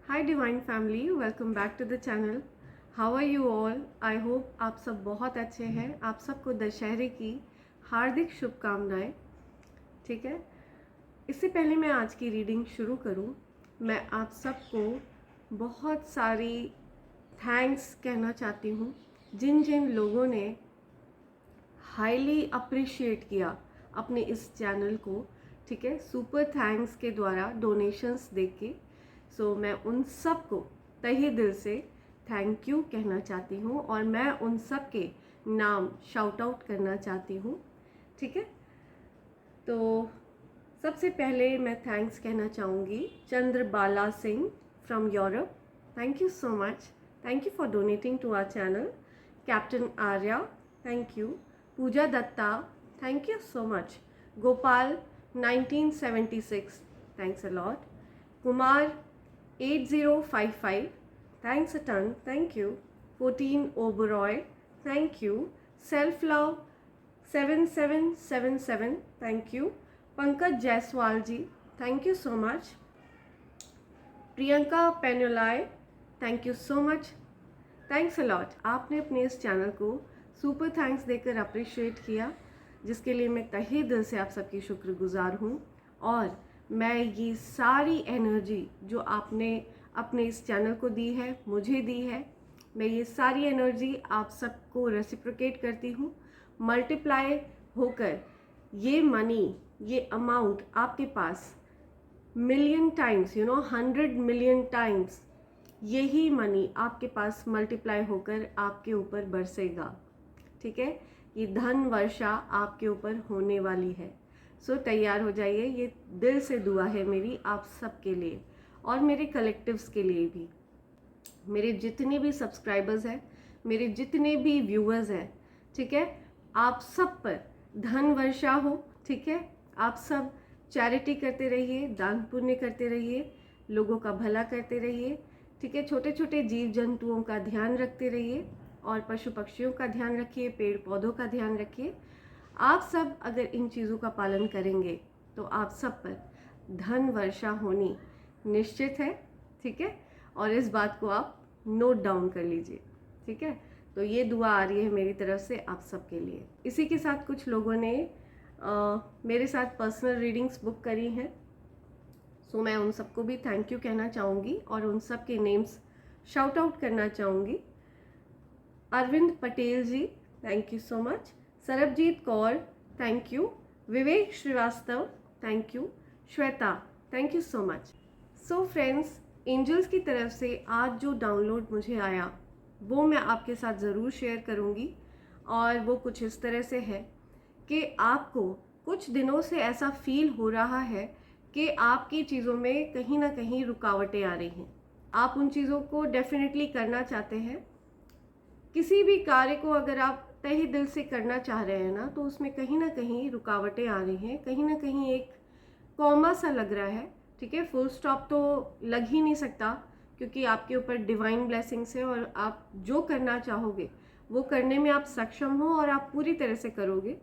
Hi divine family, welcome back to the channel. How are you all? I hope आप सब बहुत अच्छे हैं। आप सबको दशहरे की हार्दिक शुभकामनाएं। ठीक है, इससे पहले मैं आज की रीडिंग शुरू करूं, मैं आप सबको बहुत सारी थैंक्स कहना चाहती हूं जिन जिन लोगों ने हाईली अप्रिशिएट किया अपने इस चैनल को। ठीक है, सुपर थैंक्स के द्वारा डोनेशंस देके सो मैं उन सब को तहे दिल से थैंक यू कहना चाहती हूँ और मैं उन सब के नाम शाउट आउट करना चाहती हूँ। ठीक है, तो सबसे पहले मैं थैंक्स कहना चाहूँगी Chandrabala Singh from Europe. Thank you so much, thank you for donating to our channel. Captain Arya, thank you. Puja Dutta, thank you so much. Gopal 1976, thanks a lot. Kumar 8055, thanks a ton, thank you. 14 Oberoi, thank you. Self Love 7777, thank you. Pankaj Jaiswal ji, thank you so much. Priyanka Penulai, thank you so much, thanks a lot. आपने अपने इस channel को super thanks देकर appreciate किया, जिसके लिए मैं तहे दिल से आप सबकी शुक्रगुजार हूँ। और मैं ये सारी एनर्जी जो आपने अपने इस चैनल को दी है, मुझे दी है, मैं ये सारी एनर्जी आप सबको रेसिप्रोकेट करती हूँ। मल्टीप्लाई होकर ये मनी, ये अमाउंट आपके पास मिलियन टाइम्स, 100 मिलियन टाइम्स यही मनी आपके पास मल्टीप्लाई होकर आपके ऊपर बरसेगा। ठीक है, ये धन वर्षा आपके ऊपर होने वाली है। सो तैयार हो जाइए। ये दिल से दुआ है मेरी आप सबके लिए और मेरे कलेक्टिव्स के लिए भी। मेरे जितने भी सब्सक्राइबर्स हैं, मेरे जितने भी व्यूअर्स हैं, ठीक है, आप सब पर धन वर्षा हो। ठीक है, आप सब चैरिटी करते रहिए, दान पुण्य करते रहिए, लोगों का भला करते रहिए। ठीक है, छोटे छोटे जीव जंतुओं का ध्यान रखते रहिए और पशु पक्षियों का ध्यान रखिए, पेड़ पौधों का ध्यान रखिए। आप सब अगर इन चीज़ों का पालन करेंगे तो आप सब पर धन वर्षा होनी निश्चित है। ठीक है, और इस बात को आप नोट डाउन कर लीजिए। ठीक है, तो ये दुआ आ रही है मेरी तरफ से आप सबके लिए। इसी के साथ कुछ लोगों ने मेरे साथ पर्सनल रीडिंग्स बुक करी हैं, सो मैं उन सबको भी थैंक यू कहना चाहूँगी और उन सब के नेम्स शाउट आउट करना चाहूँगी। Arvind Patel ji, thank you so much. Sarabjit Kaur, thank you. Vivek Srivastava, thank you. Shweta, thank you so much. So friends, angels की तरफ से आज जो डाउनलोड मुझे आया वो मैं आपके साथ ज़रूर शेयर करूँगी। और वो कुछ इस तरह से है कि आपको कुछ दिनों से ऐसा फील हो रहा है कि आपकी चीज़ों में कहीं ना कहीं रुकावटें आ रही हैं। आप उन चीज़ों को डेफिनेटली करना चाहते हैं। किसी भी कार्य को अगर आप तहे दिल से करना चाह रहे हैं ना, तो उसमें कहीं ना कहीं रुकावटें आ रही हैं, कहीं ना कहीं एक कॉमा सा लग रहा है। ठीक है, फुल स्टॉप तो लग ही नहीं सकता, क्योंकि आपके ऊपर डिवाइन ब्लेसिंग्स है और आप जो करना चाहोगे वो करने में आप सक्षम हो और आप पूरी तरह से करोगे।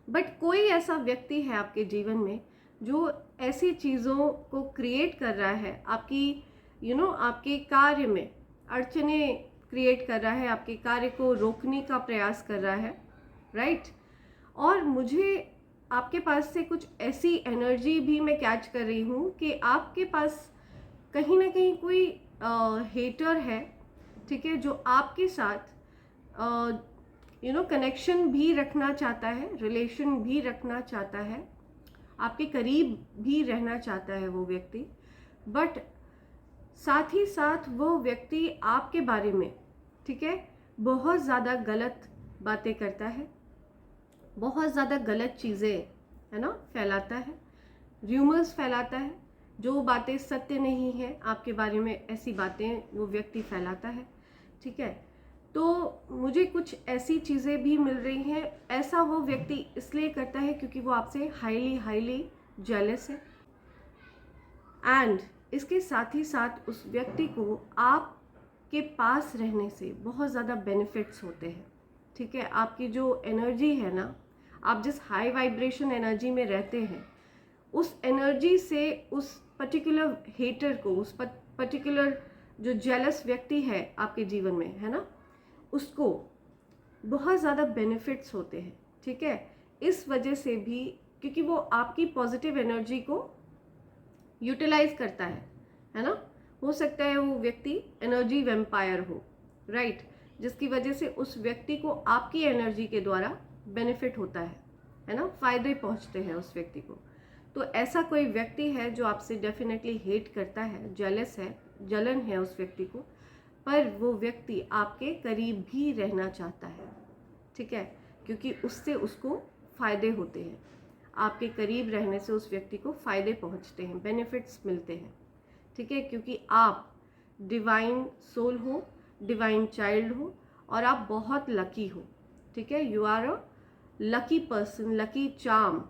बट कोई ऐसा व्यक्ति है आपके जीवन में जो ऐसी चीज़ों को क्रिएट कर रहा है, आपकी आपके कार्य में अड़चने क्रिएट कर रहा है, आपके कार्य को रोकने का प्रयास कर रहा है, राइट। और मुझे आपके पास से कुछ ऐसी एनर्जी भी मैं कैच कर रही हूँ कि आपके पास कहीं ना कहीं कोई हेटर है, ठीक है, जो आपके साथ कनेक्शन भी रखना चाहता है, रिलेशन भी रखना चाहता है, आपके करीब भी रहना चाहता है वो व्यक्ति। बट साथ ही साथ वो व्यक्ति आपके बारे में, ठीक है, बहुत ज़्यादा गलत बातें करता है, बहुत ज़्यादा गलत चीज़ें है ना फैलाता है, र्यूमर्स फैलाता है। जो बातें सत्य नहीं है आपके बारे में, ऐसी बातें वो व्यक्ति फैलाता है। ठीक है, तो मुझे कुछ ऐसी चीज़ें भी मिल रही हैं। ऐसा वो व्यक्ति इसलिए करता है क्योंकि वो आपसे हाईली जेलस है। एंड इसके साथ ही साथ उस व्यक्ति को आपके पास रहने से बहुत ज़्यादा बेनिफिट्स होते हैं। ठीक है, आपकी जो एनर्जी है ना, आप जिस हाई वाइब्रेशन एनर्जी में रहते हैं, उस एनर्जी से उस पर्टिकुलर हेटर को, उस पर्टिकुलर जो जेलस व्यक्ति है आपके जीवन में, है ना, उसको बहुत ज़्यादा बेनिफिट्स होते हैं, ठीक है। इस वजह से भी, क्योंकि वो आपकी पॉजिटिव एनर्जी को यूटिलाइज करता है ना। हो सकता है वो व्यक्ति एनर्जी वेम्पायर हो, राइट, जिसकी वजह से उस व्यक्ति को आपकी एनर्जी के द्वारा बेनिफिट होता है ना, फायदे पहुंचते हैं उस व्यक्ति को। तो ऐसा कोई व्यक्ति है जो आपसे डेफिनेटली हेट करता है, जेलस है, जलन है उस व्यक्ति को, पर वो व्यक्ति आपके करीब भी रहना चाहता है, ठीक है, क्योंकि उससे उसको फायदे होते हैं। आपके करीब रहने से उस व्यक्ति को फायदे पहुंचते हैं, बेनिफिट्स मिलते हैं, ठीक है, क्योंकि आप डिवाइन सोल हो, डिवाइन चाइल्ड हो, और आप बहुत लकी हो, ठीक है। You are a lucky person, lucky charm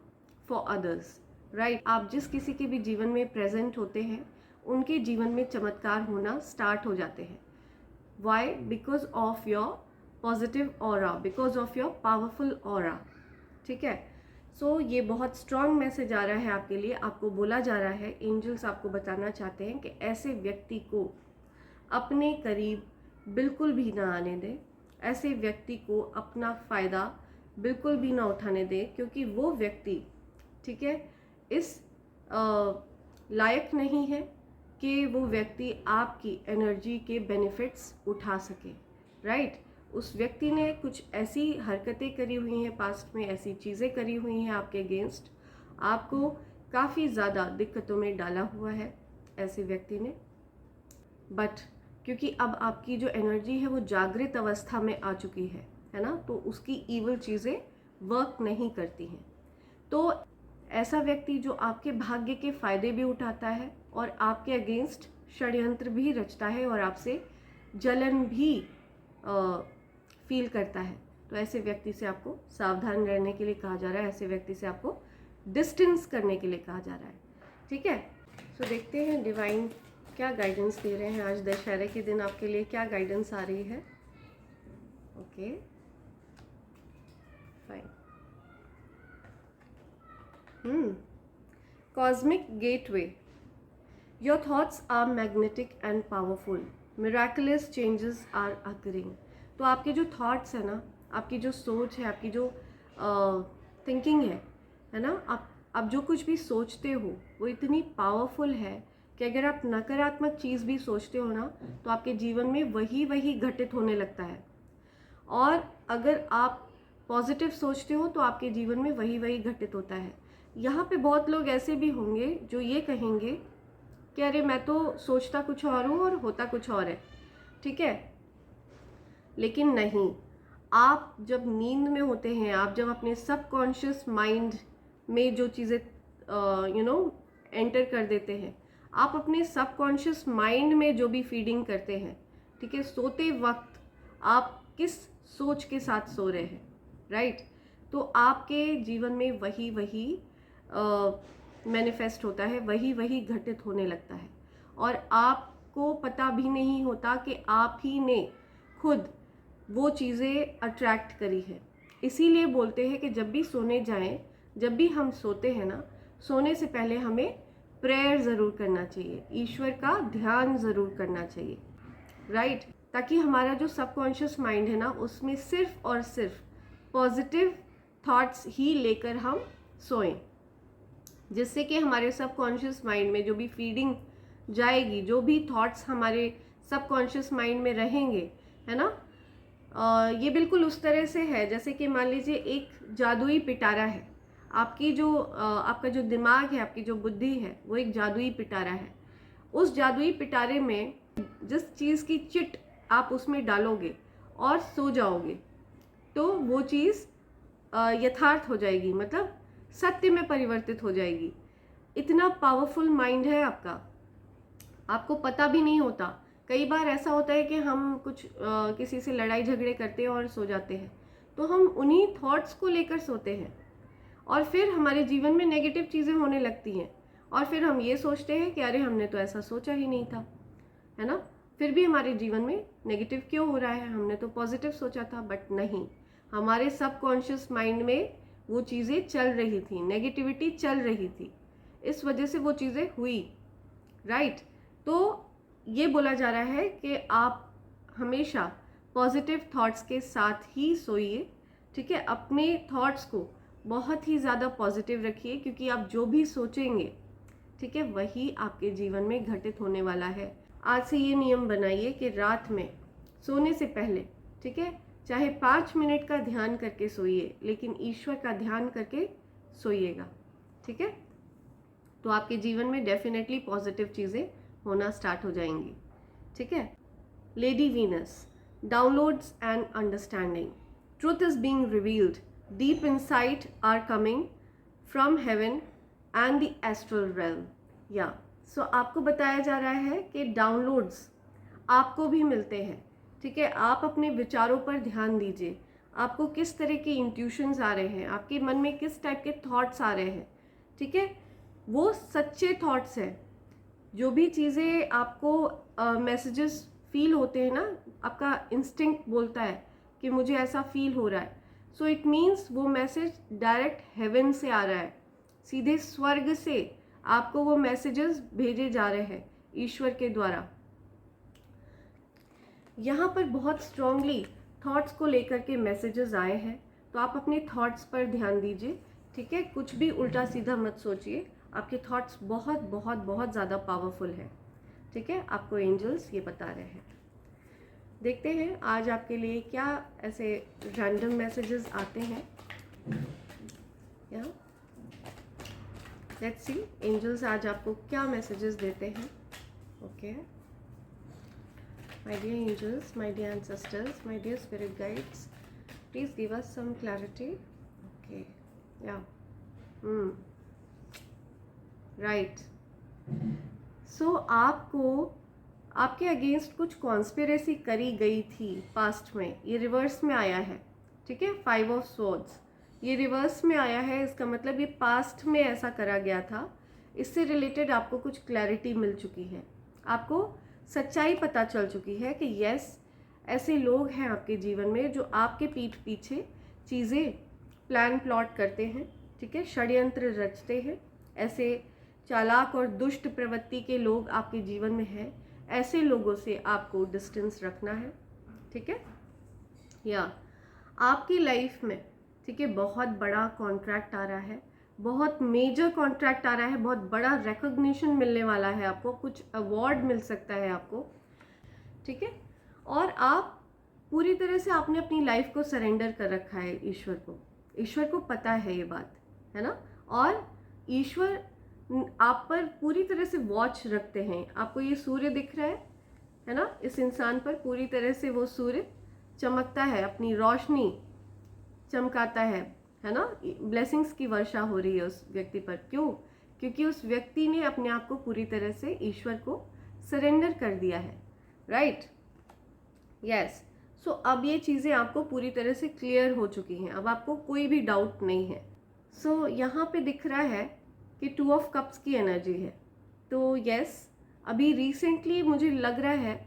for others, right. आप जिस किसी के भी जीवन में प्रेजेंट होते हैं, उनके जीवन में चमत्कार होना स्टार्ट हो जाते हैं। Why? Because of your positive aura, because of your powerful aura, ठीक है। सो ये बहुत स्ट्रॉन्ग मैसेज आ रहा है आपके लिए। आपको बोला जा रहा है, एंजल्स आपको बताना चाहते हैं कि ऐसे व्यक्ति को अपने करीब बिल्कुल भी ना आने दें, ऐसे व्यक्ति को अपना फ़ायदा बिल्कुल भी ना उठाने दें, क्योंकि वो व्यक्ति, ठीक है, इस लायक नहीं है कि वो व्यक्ति आपकी एनर्जी के बेनिफिट्स उठा सके, राइट। उस व्यक्ति ने कुछ ऐसी हरकतें करी हुई हैं पास्ट में, ऐसी चीज़ें करी हुई हैं आपके अगेंस्ट, आपको काफ़ी ज़्यादा दिक्कतों में डाला हुआ है ऐसे व्यक्ति ने। बट क्योंकि अब आपकी जो एनर्जी है वो जागृत अवस्था में आ चुकी है ना, तो उसकी ईवल चीज़ें वर्क नहीं करती हैं। तो ऐसा व्यक्ति जो आपके भाग्य के फ़ायदे भी उठाता है और आपके अगेंस्ट षड्यंत्र भी रचता है और आपसे जलन भी फील करता है, तो ऐसे व्यक्ति से आपको सावधान रहने के लिए कहा जा रहा है, ऐसे व्यक्ति से आपको डिस्टेंस करने के लिए कहा जा रहा है, ठीक है। सो देखते हैं डिवाइन क्या गाइडेंस दे रहे हैं आज दशहरे के दिन आपके लिए, क्या गाइडेंस आ रही है। Okay, fine. Cosmic gateway. Your thoughts are magnetic and powerful. Miraculous changes are occurring. तो आपके जो थॉट्स है ना, आपकी जो सोच है, आपकी जो थिंकिंग है ना, आप जो कुछ भी सोचते हो वो इतनी पावरफुल है कि अगर आप नकारात्मक चीज़ भी सोचते हो ना, तो आपके जीवन में वही घटित होने लगता है, और अगर आप पॉजिटिव सोचते हो तो आपके जीवन में वही घटित होता है। यहाँ पे बहुत लोग ऐसे भी होंगे जो ये कहेंगे कि अरे मैं तो सोचता कुछ और हूँ और होता कुछ और है, ठीक है, लेकिन नहीं। आप जब नींद में होते हैं, आप जब अपने सबकॉन्शियस माइंड में जो चीज़ें एंटर कर देते हैं, आप अपने सबकॉन्शियस माइंड में जो भी फीडिंग करते हैं, ठीक है, सोते वक्त आप किस सोच के साथ सो रहे हैं, राइट, तो आपके जीवन में वही मैनिफेस्ट होता है, वही घटित होने लगता है, और आपको पता भी नहीं होता कि आप ही ने खुद वो चीज़ें अट्रैक्ट करी है। इसीलिए बोलते हैं कि जब भी सोने जाएं, जब भी हम सोते हैं ना, सोने से पहले हमें प्रेयर ज़रूर करना चाहिए, ईश्वर का ध्यान ज़रूर करना चाहिए, राइट, ताकि हमारा जो सबकॉन्शियस माइंड है ना, उसमें सिर्फ और सिर्फ पॉजिटिव थॉट्स ही लेकर हम सोएं, जिससे कि हमारे सबकॉन्शियस माइंड में जो भी फीडिंग जाएगी, जो भी थॉट्स हमारे सबकॉन्शियस माइंड में रहेंगे, है ना, ये बिल्कुल उस तरह से है जैसे कि मान लीजिए एक जादुई पिटारा है। आपकी जो आपका जो दिमाग है, आपकी जो बुद्धि है, वो एक जादुई पिटारा है। उस जादुई पिटारे में जिस चीज़ की चिट आप उसमें डालोगे और सो जाओगे, तो वो चीज़ यथार्थ हो जाएगी, मतलब सत्य में परिवर्तित हो जाएगी। इतना पावरफुल माइंड है आपका, आपको पता भी नहीं होता। कई बार ऐसा होता है कि हम कुछ किसी से लड़ाई झगड़े करते हैं और सो जाते हैं, तो हम उन्हीं थॉट्स को लेकर सोते हैं और फिर हमारे जीवन में नेगेटिव चीज़ें होने लगती हैं, और फिर हम ये सोचते हैं कि अरे हमने तो ऐसा सोचा ही नहीं था, है ना, फिर भी हमारे जीवन में नेगेटिव क्यों हो रहा है, हमने तो पॉजिटिव सोचा था। बट नहीं, हमारे सबकॉन्शियस माइंड में वो चीज़ें चल रही थी, नेगेटिविटी चल रही थी, इस वजह से वो चीज़ें हुई, राइट। तो ये बोला जा रहा है कि आप हमेशा पॉजिटिव थॉट्स के साथ ही सोइए, ठीक है। अपने थॉट्स को बहुत ही ज़्यादा पॉजिटिव रखिए, क्योंकि आप जो भी सोचेंगे, ठीक है, वही आपके जीवन में घटित होने वाला है। आज से ये नियम बनाइए कि रात में सोने से पहले, ठीक है, चाहे 5 मिनट का ध्यान करके सोइए, लेकिन ईश्वर का ध्यान करके सोइएगा, ठीक है। तो आपके जीवन में डेफिनेटली पॉजिटिव चीज़ें होना स्टार्ट हो जाएंगी, ठीक है। Lady Venus, downloads and understanding, truth is being revealed, deep insight are coming from heaven and the astral realm. या सो आपको बताया जा रहा है कि डाउनलोड्स आपको भी मिलते हैं, ठीक है। आप अपने विचारों पर ध्यान दीजिए, आपको किस तरह के इंट्यूशंस आ रहे हैं, आपके मन में किस टाइप के थॉट्स आ रहे हैं, ठीक है। वो सच्चे थॉट्स हैं। जो भी चीज़ें आपको मैसेजेस फील होते हैं ना, आपका इंस्टिंक्ट बोलता है कि मुझे ऐसा फील हो रहा है, सो इट मीन्स वो मैसेज डायरेक्ट हेवन से आ रहा है, सीधे स्वर्ग से आपको वो मैसेजेस भेजे जा रहे हैं ईश्वर के द्वारा। यहाँ पर बहुत स्ट्रांगली थॉट्स को लेकर के मैसेजेस आए हैं, तो आप अपने थॉट्स पर ध्यान दीजिए, ठीक है। कुछ भी उल्टा सीधा मत सोचिए, आपके थॉट्स बहुत बहुत बहुत ज़्यादा पावरफुल है, ठीक है। आपको एंजल्स ये बता रहे हैं। देखते हैं आज आपके लिए क्या ऐसे रैंडम मैसेजेस आते हैं। यहाँ लेट्स सी एंजल्स आज आपको क्या मैसेजेस देते हैं। Okay, my dear angels, my dear ancestors, my dear spirit guides, please give us some clarity. Okay, yeah, right. So आपको आपके अगेंस्ट कुछ कॉन्स्पिरेसी करी गई थी पास्ट में, ये रिवर्स में आया है, ठीक है। 5 ऑफ स्वॉर्ड्स ये रिवर्स में आया है, इसका मतलब ये पास्ट में ऐसा करा गया था। इससे रिलेटेड आपको कुछ क्लैरिटी मिल चुकी है, आपको सच्चाई पता चल चुकी है कि यस, ऐसे लोग हैं आपके जीवन में जो आपके पीठ पीछे चीज़ें प्लान प्लॉट करते हैं, ठीक है, षड्यंत्र रचते हैं। ऐसे चालाक और दुष्ट प्रवृत्ति के लोग आपके जीवन में हैं। ऐसे लोगों से आपको डिस्टेंस रखना है, ठीक है। या आपकी लाइफ में, ठीक है, बहुत बड़ा कॉन्ट्रैक्ट आ रहा है, बहुत मेजर कॉन्ट्रैक्ट आ रहा है, बहुत बड़ा रिकॉग्निशन मिलने वाला है आपको, कुछ अवार्ड मिल सकता है आपको, ठीक है। और आप पूरी तरह से आपने अपनी लाइफ को सरेंडर कर रखा है ईश्वर को, ईश्वर को पता है ये बात, है ना। और ईश्वर आप पर पूरी तरह से वॉच रखते हैं। आपको ये सूर्य दिख रहा है ना, इस इंसान पर पूरी तरह से वो सूर्य चमकता है, अपनी रोशनी चमकाता है ना। ब्लेसिंग्स की वर्षा हो रही है उस व्यक्ति पर। क्यों? क्योंकि उस व्यक्ति ने अपने आप को पूरी तरह से ईश्वर को सरेंडर कर दिया है, राइट। यस, सो अब ये चीज़ें आपको पूरी तरह से क्लियर हो चुकी हैं, अब आपको कोई भी डाउट नहीं है। सो यहाँ पे दिख रहा है कि 2 ऑफ कप्स की एनर्जी है। तो यस, अभी रिसेंटली मुझे लग रहा है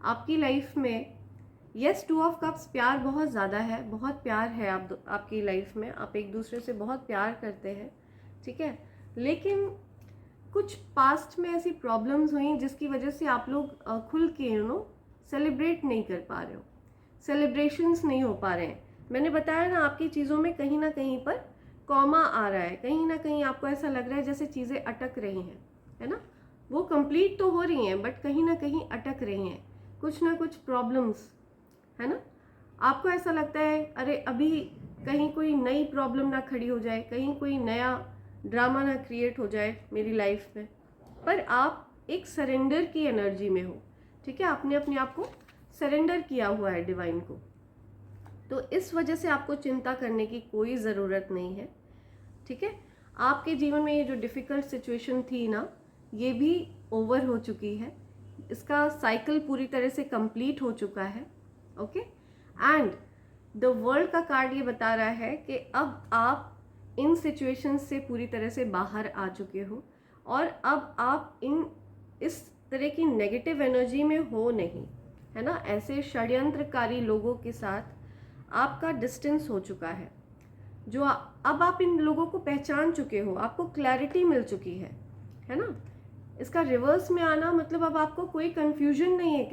आपकी लाइफ में, यस, 2 ऑफ कप्स, प्यार बहुत ज़्यादा है, बहुत प्यार है आपकी लाइफ में, आप एक दूसरे से बहुत प्यार करते हैं, ठीक है। लेकिन कुछ पास्ट में ऐसी प्रॉब्लम्स हुई जिसकी वजह से आप लोग खुल के सेलिब्रेट नहीं कर पा रहे हो, सेलिब्रेशंस नहीं हो पा रहे हैं। मैंने बताया ना, आपकी चीज़ों में कहीं ना कहीं पर कॉमा आ रहा है, कहीं ना कहीं आपको ऐसा लग रहा है जैसे चीज़ें अटक रही हैं, है ना। वो कंप्लीट तो हो रही हैं बट कहीं ना कहीं अटक रही हैं, कुछ ना कुछ प्रॉब्लम्स, है ना। आपको ऐसा लगता है अरे अभी कहीं कोई नई प्रॉब्लम ना खड़ी हो जाए, कहीं कोई नया ड्रामा ना क्रिएट हो जाए मेरी लाइफ में। पर आप एक सरेंडर की एनर्जी में हो, ठीक है, आपने अपने आप को सरेंडर किया हुआ है डिवाइन को। तो इस वजह से आपको चिंता करने की कोई ज़रूरत नहीं है, ठीक है। आपके जीवन में ये जो डिफ़िकल्ट सिचुएशन थी ना, ये भी ओवर हो चुकी है, इसका साइकिल पूरी तरह से कंप्लीट हो चुका है, ओके। एंड द वर्ल्ड का कार्ड ये बता रहा है कि अब आप इन सिचुएशंस से पूरी तरह से बाहर आ चुके हो और अब आप इस तरह की नेगेटिव एनर्जी में हो नहीं, है ना। ऐसे षड्यंत्रकारी लोगों के साथ आपका डिस्टेंस हो चुका है, जो अब आप इन लोगों को पहचान चुके हो, आपको क्लैरिटी मिल चुकी है ना। इसका रिवर्स में आना मतलब अब आपको कोई कन्फ्यूजन नहीं है,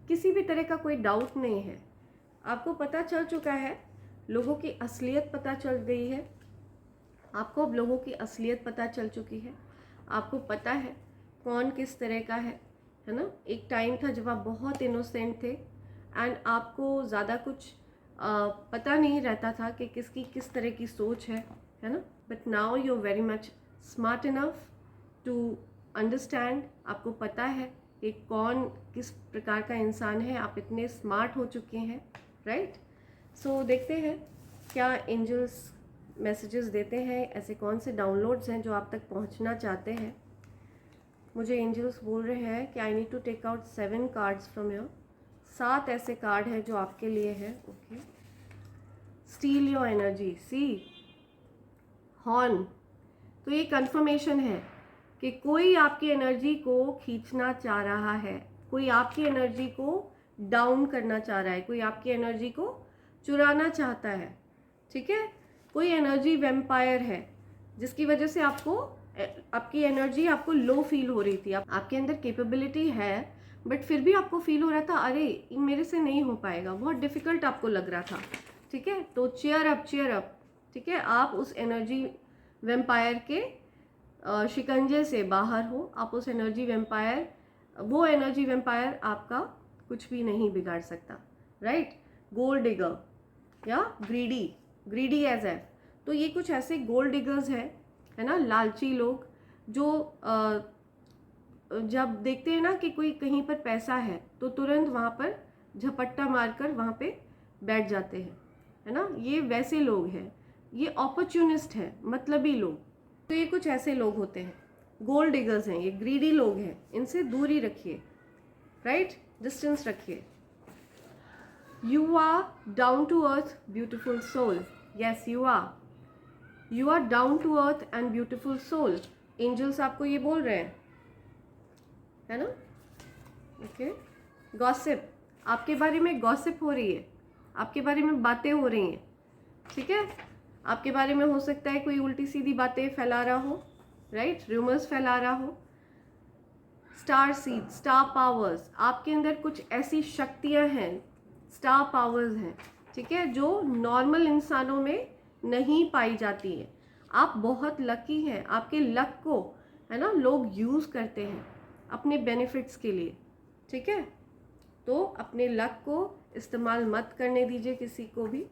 किसी भी तरह का कोई डाउट नहीं है। आपको पता चल चुका है, लोगों की असलियत पता चल गई है, आपको अब लोगों की असलियत पता चल चुकी है। आपको पता है कौन किस तरह का है ना। एक टाइम था जब आप बहुत इनोसेंट थे एंड आपको ज़्यादा कुछ पता नहीं रहता था कि किसकी किस तरह की सोच है ना। But now you are very much smart enough to understand. आपको पता है कि कौन किस प्रकार का इंसान है, आप इतने स्मार्ट हो चुके हैं, राइट। सो देखते हैं क्या एंजल्स मैसेजेस देते हैं, ऐसे कौन से डाउनलोड्स हैं जो आप तक पहुंचना चाहते हैं। मुझे एंजल्स बोल रहे हैं कि I need to take out 7 cards from your. 7 ऐसे कार्ड हैं जो आपके लिए है। Okay, steal your energy, sea horn. तो ये कंफर्मेशन है कि कोई आपकी एनर्जी को खींचना चाह रहा है, कोई आपकी एनर्जी को डाउन करना चाह रहा है, कोई आपकी एनर्जी को चुराना चाहता है, ठीक है। कोई एनर्जी वेम्पायर है जिसकी वजह से आपकी एनर्जी आपको लो फील हो रही थी। आपके अंदर कैपेबिलिटी है बट फिर भी आपको फील हो रहा था अरे मेरे से नहीं हो पाएगा, बहुत डिफिकल्ट आपको लग रहा था, ठीक है। तो चीयर अप, ठीक है। आप उस एनर्जी वेम्पायर के शिकंजे से बाहर हो। आप उस वो एनर्जी वेम्पायर आपका कुछ भी नहीं बिगाड़ सकता, राइट। गोल्ड डिगर या ग्रीडी एज एफ। तो ये कुछ ऐसे गोल्ड डिगर्स है ना, लालची लोग जो जब देखते हैं ना कि कोई कहीं पर पैसा है तो तुरंत वहाँ पर झपट्टा मारकर वहाँ पे बैठ जाते हैं, है ना। ये वैसे लोग हैं, ये अपॉर्चुनिस्ट है, मतलबी लोग। तो ये कुछ ऐसे लोग होते हैं, गोल्ड डिगर्स हैं, ये ग्रीडी लोग हैं, इनसे दूरी रखिए, राइट, डिस्टेंस रखिए। You are down to earth, beautiful soul. Yes, you are. You are down to earth and beautiful soul. Angels आपको ये बोल रहे हैं, है ना। ओके, गॉसिप, आपके बारे में गॉसिप हो रही है, आपके बारे में बातें हो रही हैं, ठीक है। आपके बारे में हो सकता है कोई उल्टी सीधी बातें फैला रहा हो, राइट, रूमर्स फैला रहा हो। स्टार सीड, स्टार पावर्स, आपके अंदर कुछ ऐसी शक्तियां हैं, स्टार पावर्स हैं, ठीक है, जो नॉर्मल इंसानों में नहीं पाई जाती है। आप बहुत लकी हैं, आपके लक को, है ना, लोग यूज़ करते हैं अपने बेनिफिट्स के लिए, ठीक है। तो अपने लक को इस्तेमाल मत करने दीजिए किसी को भी,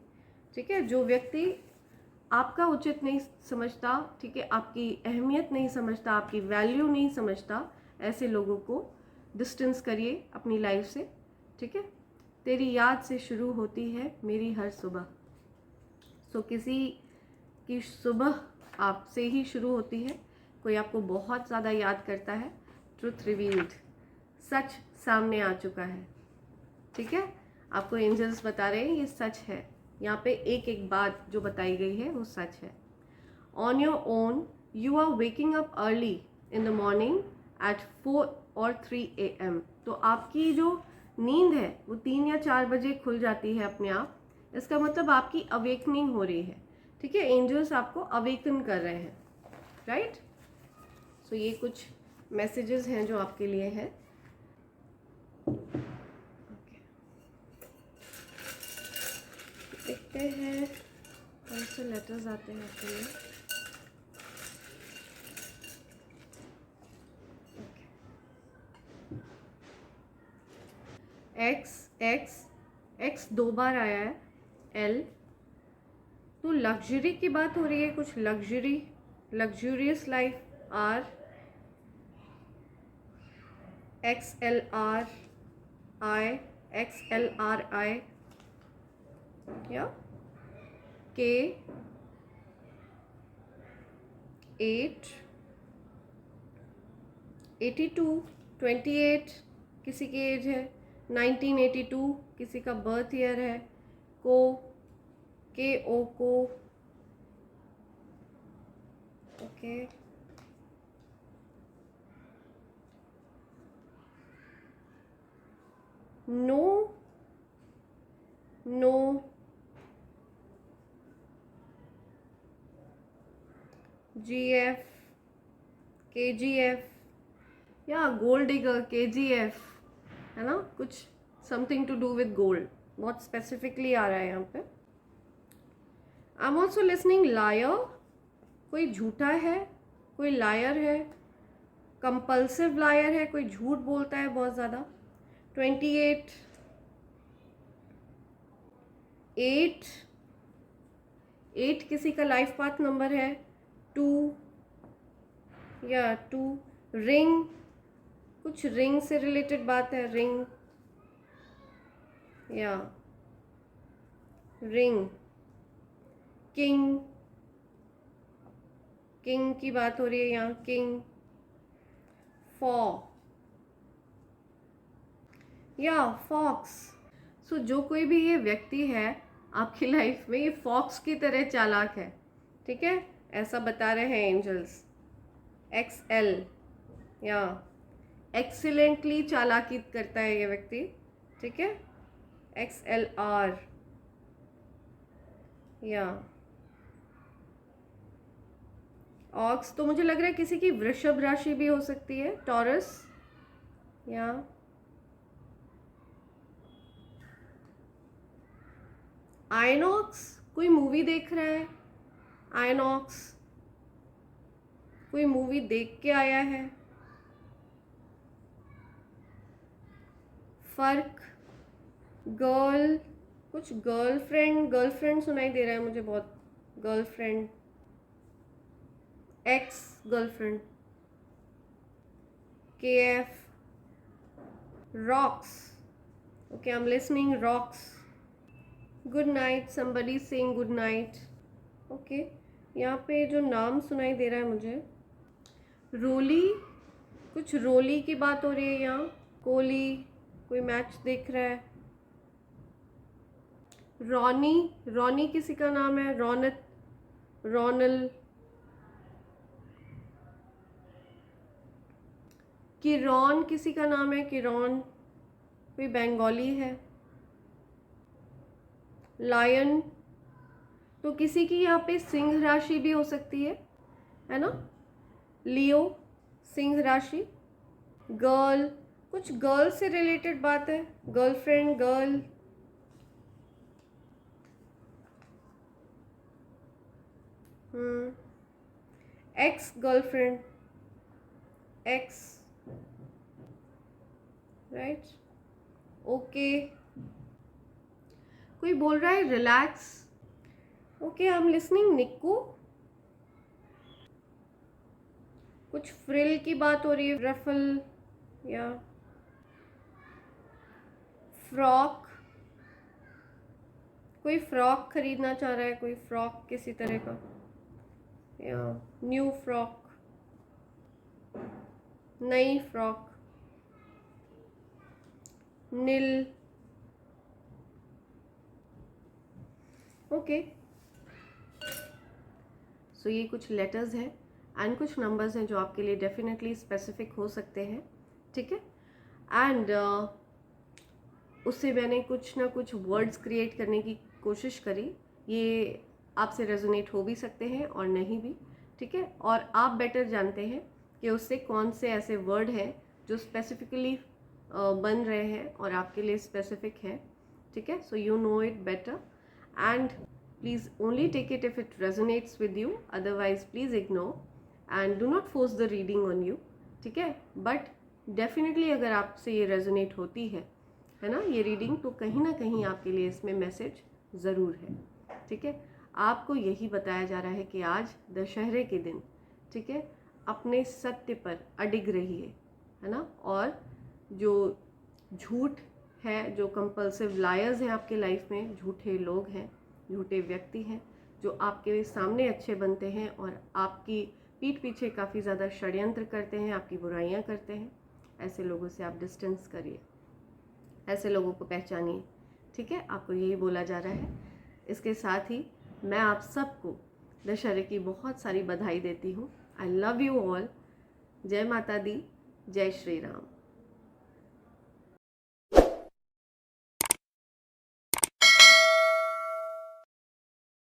ठीक है। जो व्यक्ति आपका उचित नहीं समझता, ठीक है, आपकी अहमियत नहीं समझता, आपकी वैल्यू नहीं समझता, ऐसे लोगों को डिस्टेंस करिए अपनी लाइफ से, ठीक है। तेरी याद से शुरू होती है मेरी हर सुबह। सो किसी की सुबह आपसे ही शुरू होती है, कोई आपको बहुत ज़्यादा याद करता है। ट्रुथ रिवील्ड, सच सामने आ चुका है, ठीक है। आपको एंजल्स बता रहे हैं ये सच है, यहाँ पे एक एक बात जो बताई गई है वो सच है। On your own you are waking up early in the morning at 4 और 3 AM। तो आपकी जो नींद है वो 3 या 4 बजे खुल जाती है अपने आप। इसका मतलब आपकी अवेकनिंग हो रही है, ठीक है। एंजल्स आपको अवेकन कर रहे हैं, राइट। सो ये कुछ मैसेजेस हैं जो आपके लिए है। देखते हैं कौन से लेटर्स आते हैं आपके लिए। एक्स 2 बार आया है, L। तो लग्जरी की बात हो रही है, कुछ लग्जूरियस लाइफ, R, XLRI या K 8 82 28 किसी की एज है, 1982 किसी का बर्थ ईयर है, को ओके। नो GF KGF या गोल्ड डिगर, KGF, है ना, कुछ something to do with gold, बहुत स्पेसिफिकली आ रहा है यहाँ पे। I am also listening liar, कोई झूठा है, कोई लायर है, कंपल्सिव लायर है, कोई झूठ बोलता है बहुत ज़्यादा। 28, 8 किसी का लाइफ पाथ नंबर है। 2 या 2, रिंग, कुछ रिंग से रिलेटेड बात है, रिंग या रिंग। किंग, किंग की बात हो रही है यहाँ, किंग। 4 या फॉक्स। सो जो कोई भी ये व्यक्ति है आपकी लाइफ में, ये फॉक्स की तरह चालाक है, ठीक है, ऐसा बता रहे हैं एंजल्स। XL या एक्सीलेंटली चालाकी करता है ये व्यक्ति, ठीक है। XLR या ऑक्स, तो मुझे लग रहा है किसी की वृषभ राशि भी हो सकती है, टॉरस या आयनॉक्स। कोई मूवी देख रहा है, आयनॉक्स कोई मूवी देख के आया है। फर्क, गर्ल, कुछ गर्लफ्रेंड सुनाई दे रहा है मुझे बहुत, girlfriend, ex girlfriend. KF, rocks, okay, I'm listening, rocks, good night, somebody saying good night, okay। यहाँ पे जो नाम सुनाई दे रहा है मुझे, रोली, कुछ रोली की बात हो रही है यहाँ। कोहली, कोई मैच देख रहा है। रॉनी, रॉनी किसी का नाम है, रौनत, रोनल। किरौन किसी का नाम है, किरौन, कोई बंगाली है। लायन, तो किसी की यहाँ पे सिंह राशि भी हो सकती है ना, लियो, सिंह राशि। गर्ल, कुछ गर्ल से रिलेटेड बात है, girlfriend, girl. Ex girlfriend, x, right, okay. कोई बोल रहा है relax, okay, I am listening, निक्कू। कुछ फ्रिल की बात हो रही है, रफल या फ्रॉक, कोई फ्रॉक खरीदना चाह रहा है, कोई फ्रॉक किसी तरह का, या न्यू फ्रॉक, नई फ्रॉक। नील, ओके। सो ये कुछ लेटर्स हैं एंड कुछ नंबर्स हैं जो आपके लिए डेफिनेटली स्पेसिफिक हो सकते हैं, ठीक है। एंड उससे मैंने कुछ ना कुछ वर्ड्स क्रिएट करने की कोशिश करी। ये आपसे रेजोनेट हो भी सकते हैं और नहीं भी, ठीक है। और आप बेटर जानते हैं कि उससे कौन से ऐसे वर्ड हैं जो स्पेसिफिकली बन रहे हैं और आपके लिए स्पेसिफिक है, ठीक है। So you know it better and please only take it if it resonates with you, otherwise please ignore and do not force the reading on you, ठीक है। बट डेफिनेटली अगर आपसे ये रेजोनेट होती है ना ये रीडिंग, तो कहीं ना कहीं आपके लिए इसमें मैसेज ज़रूर है, ठीक है। आपको यही बताया जा रहा है कि आज दशहरे के दिन, ठीक है, अपने सत्य पर अडिग रहिए, है ना। और जो झूठ है, जो कंपल्सिव लायर्स हैं आपके लाइफ में, झूठे लोग हैं, झूठे व्यक्ति हैं जो आपके सामने अच्छे बनते हैं और आपकी पीठ पीछे काफ़ी ज़्यादा षड्यंत्र करते हैं, आपकी बुराइयां करते हैं, ऐसे लोगों से आप डिस्टेंस करिए, ऐसे लोगों को पहचानिए, ठीक है। आपको यही बोला जा रहा है। इसके साथ ही मैं आप सबको दशहरे की बहुत सारी बधाई देती हूँ। I love you all. जय माता दी, जय श्री राम।